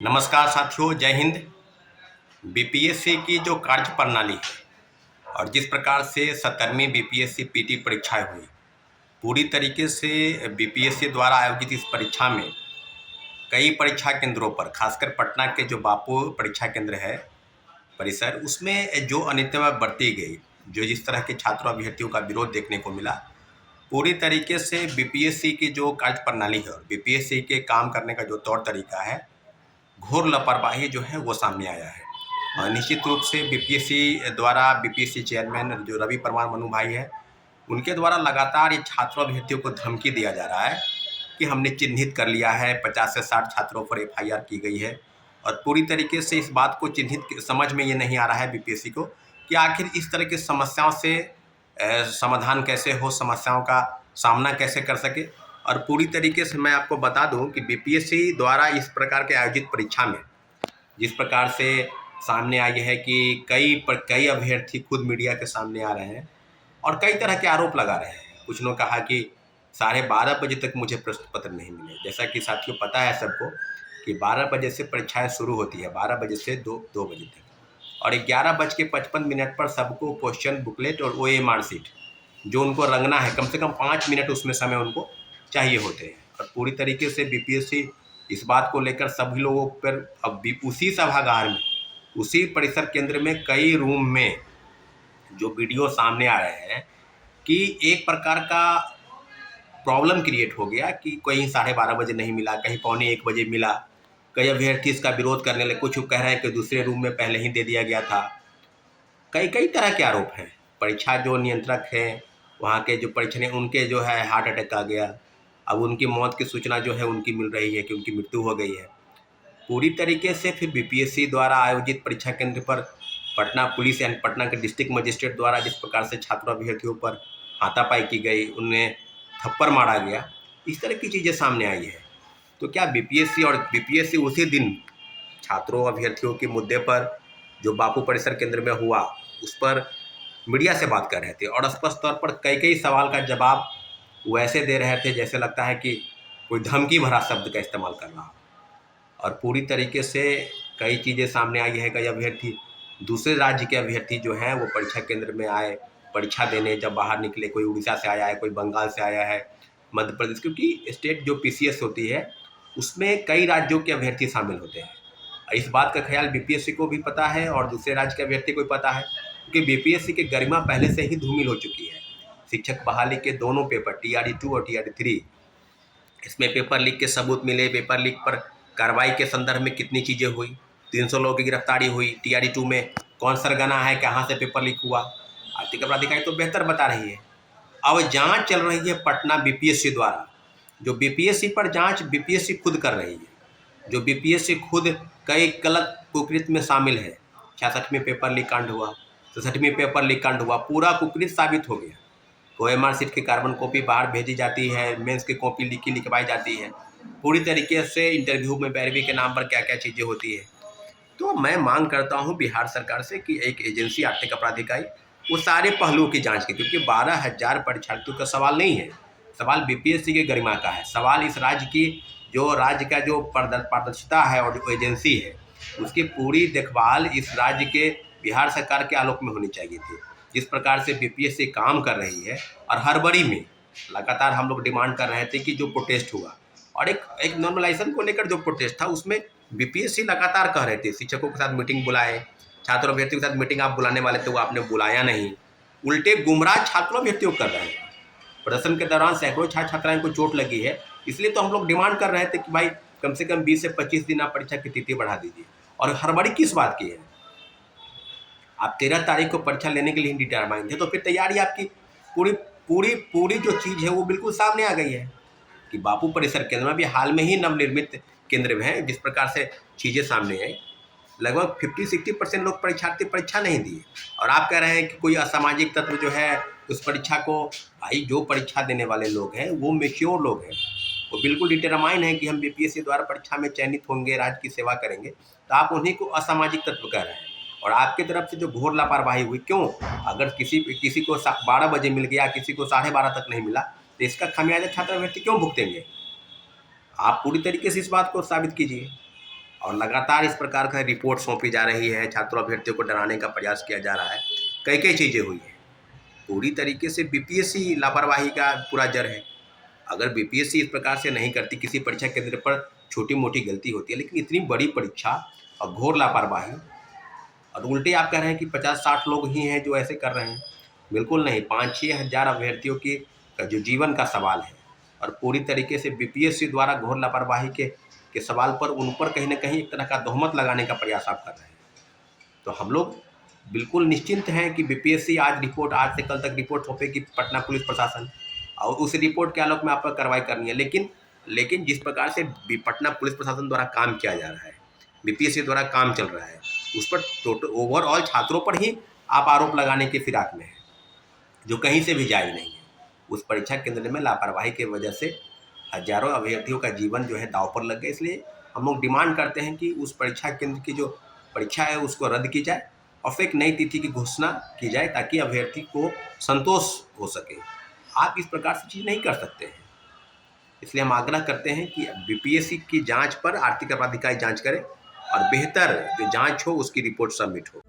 नमस्कार साथियों, जय हिंद। बीपीएससी की जो कार्य प्रणाली है और जिस प्रकार से 17वीं बीपीएससी पीटी परीक्षाएं हुई, पूरी तरीके से बीपीएससी द्वारा आयोजित इस परीक्षा में कई परीक्षा केंद्रों पर, खासकर पटना के जो बापू परीक्षा केंद्र है परिसर, उसमें जो अनियमितता बरती गई, जो जिस तरह के छात्रों अभ्यर्थियों का विरोध देखने को मिला, पूरी तरीके से बीपीएससी की जो कार्य प्रणाली है और बीपीएससी के काम करने का जो तौर तरीका है, घोर लापरवाही जो है वो सामने आया है। और निश्चित रूप से बीपीएससी द्वारा, बीपीएससी चेयरमैन जो रवि परमार मनु भाई है, उनके द्वारा लगातार ये छात्रों अभ्यर्थियों को धमकी दिया जा रहा है कि हमने चिन्हित कर लिया है, 50 से 60 छात्रों पर एफआईआर की गई है। और पूरी तरीके से इस बात को चिन्हित समझ में ये नहीं आ रहा है बीपीएससी को कि आखिर इस तरह की समस्याओं से समाधान कैसे हो, समस्याओं का सामना कैसे कर सके। और पूरी तरीके से मैं आपको बता दूं कि बीपीएससी द्वारा इस प्रकार के आयोजित परीक्षा में जिस प्रकार से सामने आई है कि कई अभ्यर्थी खुद मीडिया के सामने आ रहे हैं और कई तरह के आरोप लगा रहे हैं। कुछ ने कहा कि 12:30 बजे तक मुझे प्रश्न पत्र नहीं मिले। जैसा कि साथियों पता है सबको कि 12 बजे से परीक्षाएं शुरू होती है, 12 बजे से 2 बजे तक, और 11:55 पर सबको क्वेश्चन बुकलेट और ओएमआर शीट जो उनको रंगना है, कम से कम 5 मिनट उसमें समय उनको चाहिए होते हैं। और पूरी तरीके से बीपीएससी इस बात को लेकर सभी लोगों पर अब भी उसी सभागार में, उसी परिसर केंद्र में, कई रूम में जो वीडियो सामने आ रहे हैं कि एक प्रकार का प्रॉब्लम क्रिएट हो गया कि कहीं 12:30 बजे नहीं मिला, कहीं 12:45 बजे मिला। कई अभ्यर्थी इसका विरोध करने लगे, कुछ कह रहे हैं कि दूसरे रूम में पहले ही दे दिया गया था। कई कई तरह के आरोप हैं। परीक्षा जो नियंत्रक हैं वहाँ के, जो परीक्षा उनके जो है हार्ट अटैक आ गया। अब उनकी मौत की सूचना जो है उनकी मिल रही है कि उनकी मृत्यु हो गई है। पूरी तरीके से फिर बीपीएससी द्वारा आयोजित परीक्षा केंद्र पर पटना पुलिस यानी पटना के डिस्ट्रिक्ट मजिस्ट्रेट द्वारा जिस प्रकार से छात्रों अभ्यर्थियों पर हाथापाई की गई, उन्हें थप्पड़ मारा गया, इस तरह की चीज़ें सामने आई है। तो क्या बीपीएससी उसी दिन छात्रों अभ्यर्थियों के मुद्दे पर जो बापू परिसर केंद्र में हुआ उस पर मीडिया से बात कर रहे थे और स्पष्ट तौर पर कई कई सवाल का जवाब वो ऐसे दे रहे थे जैसे लगता है कि कोई धमकी भरा शब्द का इस्तेमाल कर रहा हो। और पूरी तरीके से कई चीज़ें सामने आई है। कई अभ्यर्थी, दूसरे राज्य के अभ्यर्थी जो हैं वो परीक्षा केंद्र में आए परीक्षा देने, जब बाहर निकले, कोई उड़ीसा से आया है, कोई बंगाल से आया है, मध्य प्रदेश, क्योंकि स्टेट जो पीसीएस होती है उसमें कई राज्यों के अभ्यर्थी शामिल होते हैं। इस बात का ख्याल बीपीएससी को भी पता है और दूसरे राज्य के अभ्यर्थी को भी पता है, क्योंकि बीपीएससी की गरिमा पहले से ही धूमिल हो चुकी है। शिक्षक बहाली के दोनों पेपर TRD 2 और TRD 3, इसमें पेपर लीक के सबूत मिले। पेपर लीक पर कार्रवाई के संदर्भ में कितनी चीज़ें हुई, 300 लोगों की गिरफ्तारी हुई। TRD 2 में कौन सरगना है, कहाँ से पेपर लीक हुआ, आर्थिक अपराध इकाई तो बेहतर बता रही है। अब जांच चल रही है पटना बीपीएससी द्वारा, जो बीपीएससी पर जांच बीपीएससी खुद कर रही है, जो बीपीएससी खुद कई गलत कुकृत्य में शामिल है। 66वीं पेपर लीक कांड हुआ, 67वीं पेपर लीक कांड हुआ, पूरा कुकृत्य साबित हो गया। ओएमआर शीट की कार्बन कॉपी बाहर भेजी जाती है, मेंस की कॉपी लिखवाई जाती है। पूरी तरीके से इंटरव्यू में पैरवी के नाम पर क्या क्या चीज़ें होती है। तो मैं मांग करता हूं बिहार सरकार से कि एक एजेंसी, आर्थिक अपराध इकाई, वो सारे पहलुओं की जांच की, क्योंकि 12,000 परीक्षार्थियों का सवाल नहीं है, सवाल बीपीएससी के गरिमा का है। सवाल इस राज्य की, जो राज्य का जो पारदर्शिता है और जो एजेंसी है उसकी पूरी देखभाल इस राज्य के बिहार सरकार के आलोक में होनी चाहिए थी। जिस प्रकार से बीपीएससी काम कर रही है और हड़बड़ी में लगातार हम लोग डिमांड कर रहे थे कि जो प्रोटेस्ट हुआ और एक नॉर्मलाइजेशन को लेकर जो प्रोटेस्ट था, उसमें बीपीएससी लगातार कह रहे थे शिक्षकों के साथ मीटिंग बुलाए, छात्रों अभ्यर्थियों के साथ मीटिंग आप बुलाने वाले थे, वो आपने बुलाया नहीं, उल्टे गुमराह छात्रों अभ्यर्थियों कर रहे हैं। प्रदर्शन के दौरान सैकड़ों छात्र छात्राएं को चोट लगी है, इसलिए तो हम लोग डिमांड कर रहे थे कि भाई कम से कम 20 से 25 दिन आप परीक्षा की तिथि बढ़ा दीजिए। और हड़बड़ी किस बात की है? आप 13 तारीख को परीक्षा लेने के लिए डिटरमाइन थे, तो फिर तैयारी आपकी पूरी पूरी पूरी जो चीज़ है वो बिल्कुल सामने आ गई है कि बापू परिसर केंद्र में भी हाल में ही नवनिर्मित केंद्र है। जिस प्रकार से चीज़ें सामने आई, लगभग 50-60% लोग परीक्षार्थी परीक्षा नहीं दिए और आप कह रहे हैं कि कोई असामाजिक तत्व जो है उस परीक्षा को, भाई जो परीक्षा देने वाले लोग हैं वो मेच्योर लोग हैं, वो बिल्कुल डिटरमाइन है कि हम बीपीएससी द्वारा परीक्षा में चयनित होंगे, राज्य की सेवा करेंगे, तो आप उन्हीं को असामाजिक तत्व कह रहे हैं। और आपकी तरफ से जो घोर लापरवाही हुई, क्यों? अगर किसी को 12 बजे मिल गया, किसी को 12:30 तक नहीं मिला, तो इसका खमियाजा छात्र अभ्यर्थी क्यों भुगतेंगे? आप पूरी तरीके से इस बात को साबित कीजिए। और लगातार इस प्रकार का रिपोर्ट सौंपी जा रही है, छात्रों अभ्यर्थियों को डराने का प्रयास किया जा रहा है, कई कई चीज़ें हुई हैं। पूरी तरीके से बीपीएससी लापरवाही का पूरा जड़ है। अगर बीपीएससी इस प्रकार से नहीं करती, किसी परीक्षा केंद्र पर छोटी मोटी गलती होती है, लेकिन इतनी बड़ी परीक्षा और घोर लापरवाही, और उल्टे आप कह रहे हैं कि 50-60 लोग ही हैं जो ऐसे कर रहे हैं। बिल्कुल नहीं, 5-6 हज़ार अभ्यर्थियों की का जो जीवन का सवाल है, और पूरी तरीके से बीपीएससी द्वारा घोर लापरवाही के सवाल पर उन पर कहीं ना कहीं एक तरह का तोहमत लगाने का प्रयास आप कर रहे हैं। तो हम लोग बिल्कुल निश्चिंत हैं कि बीपीएससी आज से कल तक रिपोर्ट सौंपेगी पटना पुलिस प्रशासन, और उस रिपोर्ट के आलोक में आप पर कार्रवाई करनी है। लेकिन जिस प्रकार से पटना पुलिस प्रशासन द्वारा काम किया जा रहा है, बीपीएससी द्वारा काम चल रहा है, उस पर टोटल ओवरऑल छात्रों पर ही आप आरोप लगाने की फिराक में हैं, जो कहीं से भी जायज़ नहीं है। उस परीक्षा केंद्र में लापरवाही की वजह से हजारों अभ्यर्थियों का जीवन जो है दांव पर लग गया। इसलिए हम लोग डिमांड करते हैं कि उस परीक्षा केंद्र की जो परीक्षा है उसको रद्द की जाए और फिर एक नई तिथि की घोषणा की जाए, ताकि अभ्यर्थी को संतोष हो सके। आप इस प्रकार से चीज़ नहीं कर सकते हैं। इसलिए हम आग्रह करते हैं कि बीपीएससी की जांच पर आर्थिक अपराध इकाई जांच करे और बेहतर जो जांच हो उसकी रिपोर्ट सबमिट हो।